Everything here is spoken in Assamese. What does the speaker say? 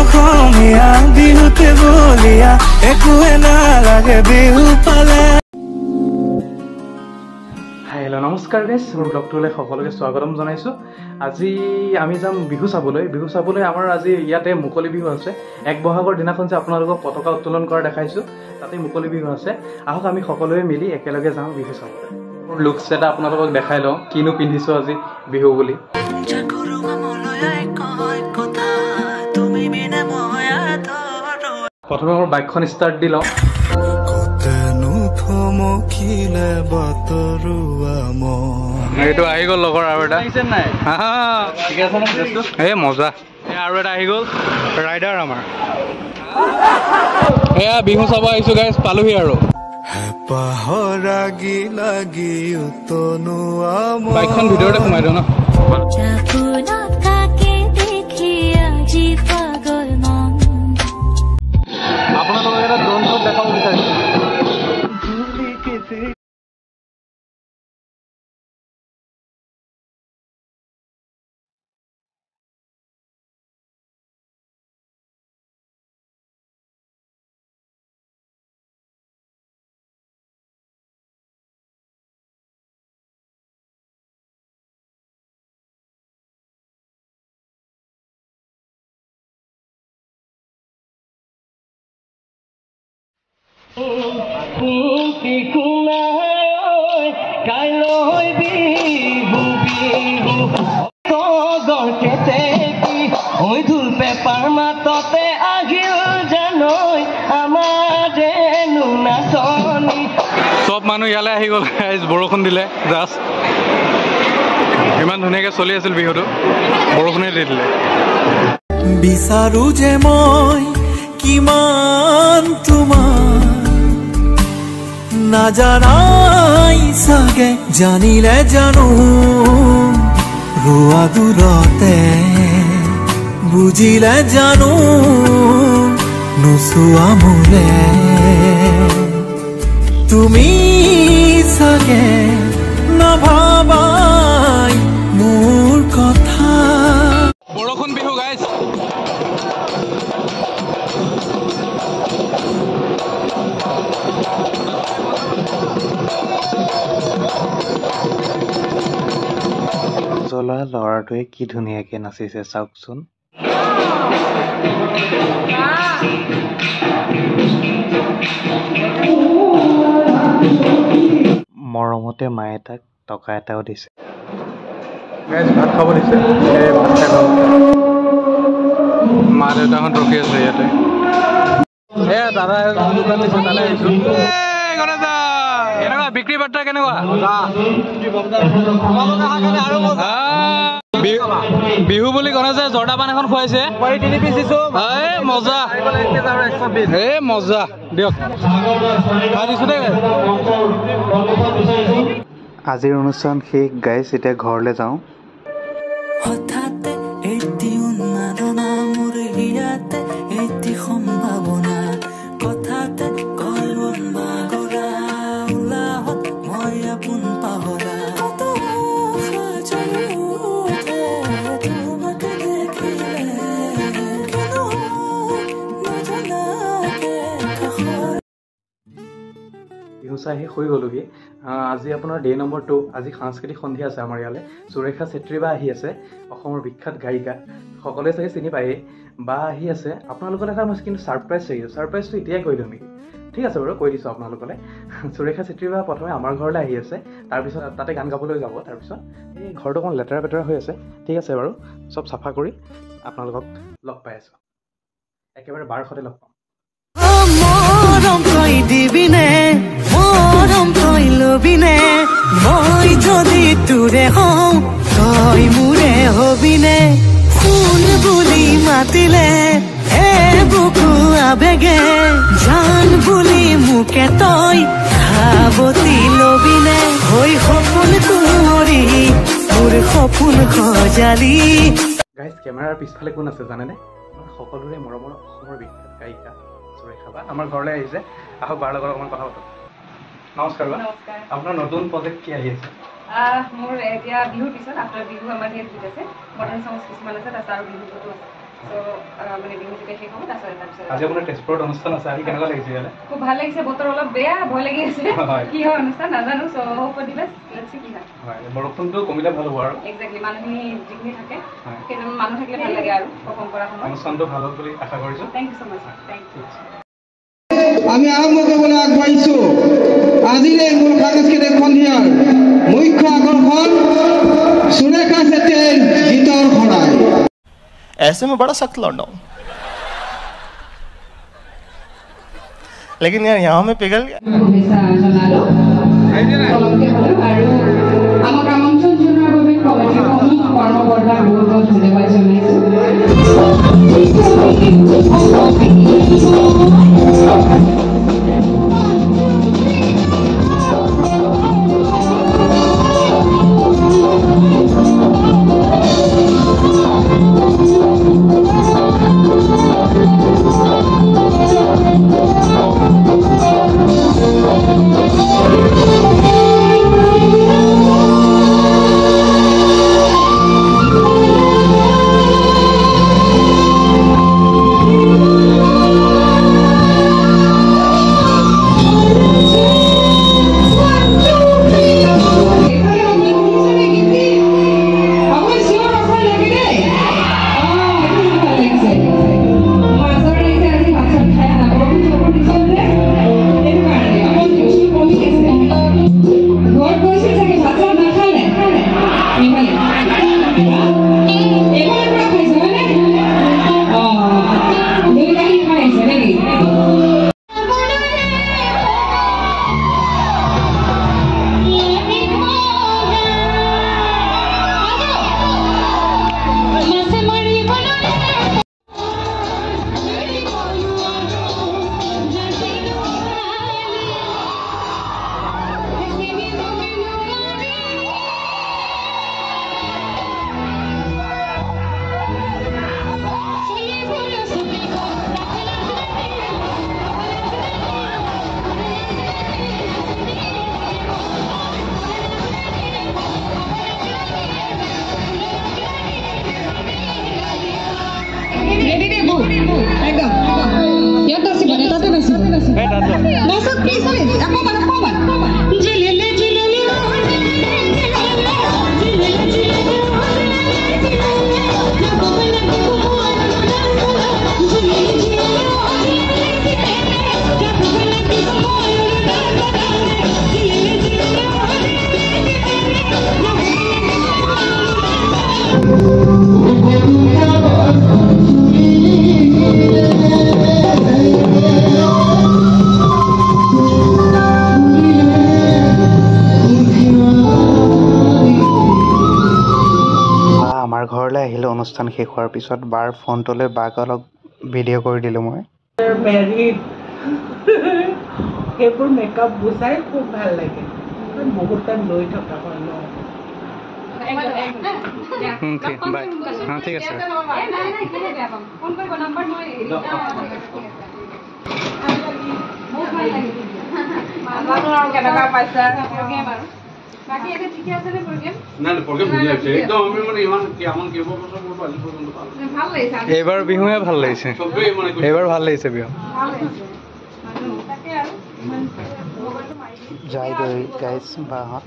অসমীয়া বিহুতে বলিয়া একোৱে নালাগে বিহু পালে। হেল্ল' নমস্কাৰ গাইজ, মোৰ ব্লগটোলৈ সকলোকে স্বাগতম জনাইছোঁ। আজি আমি যাম বিহু চাবলৈ। আমাৰ আজি ইয়াতে মুকলি বিহু আছে। 1 বহাগৰ দিনাখন যে আপোনালোকক পতাকা উত্তোলন কৰা দেখাইছোঁ, তাতে মুকলি বিহু আছে। আহক আমি সকলোৱে মিলি একেলগে যাওঁ বিহু চাবলৈ। মোৰ লুকছ এটা আপোনালোকক দেখাই লওঁ, কিনো পিন্ধিছোঁ আজি বিহু বুলি। প্ৰথমে মোৰ বাইকখন ষ্টাৰ্ট দি লওঁ। এইটো আহি গ'ল লগৰ আৰু এটা এই মজা। আৰু এটা আহি গ'ল ৰাইডাৰ আমাৰ। এয়া বিহু চাব আহিছো গাইজ, পালোহি আৰু। বাইকখন ভিতৰতে সোমাই দিওঁ ন। আপোনালোকক এটা ড্ৰোন শ্বট দেখাব বিচাৰিছোঁ। চব মানুহ ইয়ালৈ আহি গ'ল। বৰষুণ দিলে জাষ্ট, ইমান ধুনীয়াকৈ চলি আছিল বিহুটো, বৰষুণে দি দিলে। বিচাৰো যে মই কিমান তোমাৰ নাজানাই চাগে, জানিলে জানো ৰোৱা দূৰতে, বুজিলে জানো নোচোৱা মোলে। তুমি চাগে নাভাবাই মোৰ কথা। বৰষুণ বিহু গাইজ। জ্বলা ল'ৰাটোৱে কি ধুনীয়াকে নাচিছে চাওকচোন। মৰমতে মায়ে তাক টকা এটাও দিছে। ভাত খাব দিছে, মা দেউতাহঁত ৰখি আছে ইয়াতে। এয়া দাদা দোকান দিছে, তালৈ আহিছো। কেনেকুৱা বিক্ৰী বাৰ্তা কেনেকুৱা? বিহু বুলি গণেশে জৰ্দা পান এখন খুৱাইছে। মজা মজা দিয়ক, খাই দিছো দেই। আজিৰ অনুষ্ঠান শেষ গাইজ, এতিয়া ঘৰলৈ যাওঁ। বিহু চাই আহি শুই গ'লোহি। আজি আপোনাৰ ডে নম্বৰ 2। আজি সাংস্কৃতিক সন্ধিয়া আছে আমাৰ ইয়ালৈ। সুৰেখা চেত্ৰী বা আহি আছে, অসমৰ বিখ্যাত গায়িকা, সকলোৱে চাগে চিনি পায়েই। বা আহি আছে। আপোনালোকৰ এটা মই কিন্তু ছাৰপ্ৰাইজ চাইছোঁ, ছাৰপ্ৰাইজটো এতিয়াই কৈ দিওঁ নেকি? ঠিক আছে বাৰু, কৈ দিছোঁ আপোনালোকলৈ। সুৰেখা চেত্ৰী বা প্ৰথমে আমাৰ ঘৰলৈ আহি আছে, তাৰপিছত তাতে গান গাবলৈ যাব। তাৰপিছত এই ঘৰটো অকণ লেতেৰা পেতেৰা হৈ আছে। ঠিক আছে বাৰু, চব চাফা কৰি আপোনালোকক লগ পাই আছোঁ। একেবাৰে 1200তে লগ পাম। দিবিনে মৰম তই লবিনে, মই যদি তোৰে হওঁ তই মোৰে হবিনে, ফুল বুলি মাতিলে এ বুকু আবেগে, জান বুলি মোকে তই সাৱতি লবিনে, হৈ সপোন কুঁৱৰী মোৰ সপোন সজালি। গাইজ, কেমেৰাৰ পিছফালে কোন আছে জানেনে? আমাৰ সকলোৰে মৰমৰ অসমৰ বিখ্যাত গায়িকা সুৰেখা বা আমাৰ ঘৰলৈ আহিছে। আহক বাৰ লগত অকণমান কথা পাতোঁ। নমস্কাৰ বা। আপোনাৰ নতুন প্ৰজেক্ট কি আহি আছে? মোৰ এতিয়া বিহুৰ পিছত আফটাৰ বিহু আমাৰ ইয়াত গীত আছে, মডাৰ্ণ সংছ কিছুমান আছে, তাৰপিছত আৰু বিহু গীতো আছে। মানে বিহু যেতিয়া শেষ হ'ব তাৰপিছত আজি আপোনাৰ তেজপুৰত অনুষ্ঠান আছে আজি কেনেকুৱা লাগিছে ইয়ালে খুব ভাল লাগিছে বতৰ অলপ বেয়া ভয় লাগি আছে কি হয় অনুষ্ঠান নাজানো চ' hope for the best let's see কি হয় বৰষুণটো কমিলে ভাল হ'ব আৰু এক্সেক্টলি মানুহখিনি যিখিনি থাকে কেইজন মানুহ থাকিলে ভাল লাগে আৰু পাৰফৰ্ম কৰা সময়ত অনুষ্ঠানটো ভাল হ'ব বুলি আশা কৰিছোঁ thank you so' much thank you আমি আৰম্ভ কৰিবলৈ আগবাঢ়িছোঁ আজিৰে মূল সাংস্কৃতিক সন্ধিয়াৰ মুখ্য আকৰ্ষণ সুৰেখা চেত্ৰীৰ গীতৰ খৰাই ऐसे में बड़ा सख्त लौंडा हूं लेकिन यार यहाँ में पिघल गया আমাক আমন্ত্ৰণ জনোৱাৰ বাবে কমিটিৰ সমূহ কৰ্মকৰ্তাক বহুত বহুত ধন্যবাদ জনাইছোঁ ঘৰলৈ আহিলোঁ অনুষ্ঠান শেষ হোৱাৰ পিছত বাৰ ফোনটোলৈ বাক অলপ ভিডিঅ' কৰি দিলোঁ মই মেৰিড সেইবোৰ মেকআপ গুচাই খুব ভাল লাগে বহুত টাইম লৈ থকা হয় ন ঠিক আছে কেনেকুৱা পাইছা বাকি এটা ঠিকই আছে নে প্রোগ্রাম না না প্রোগ্রাম বুঝি আছে একদম আমি মানে ইমান কি আমন কি বছর পর আজি পর্যন্ত ভালো লাগছে এবাৰ বিহুয়ে ভাল লাগিছে সবেই মানে এবাৰ ভাল লাগিছে বিহু ভালো লাগছে তাকে আৰু জয় গাইস বাহত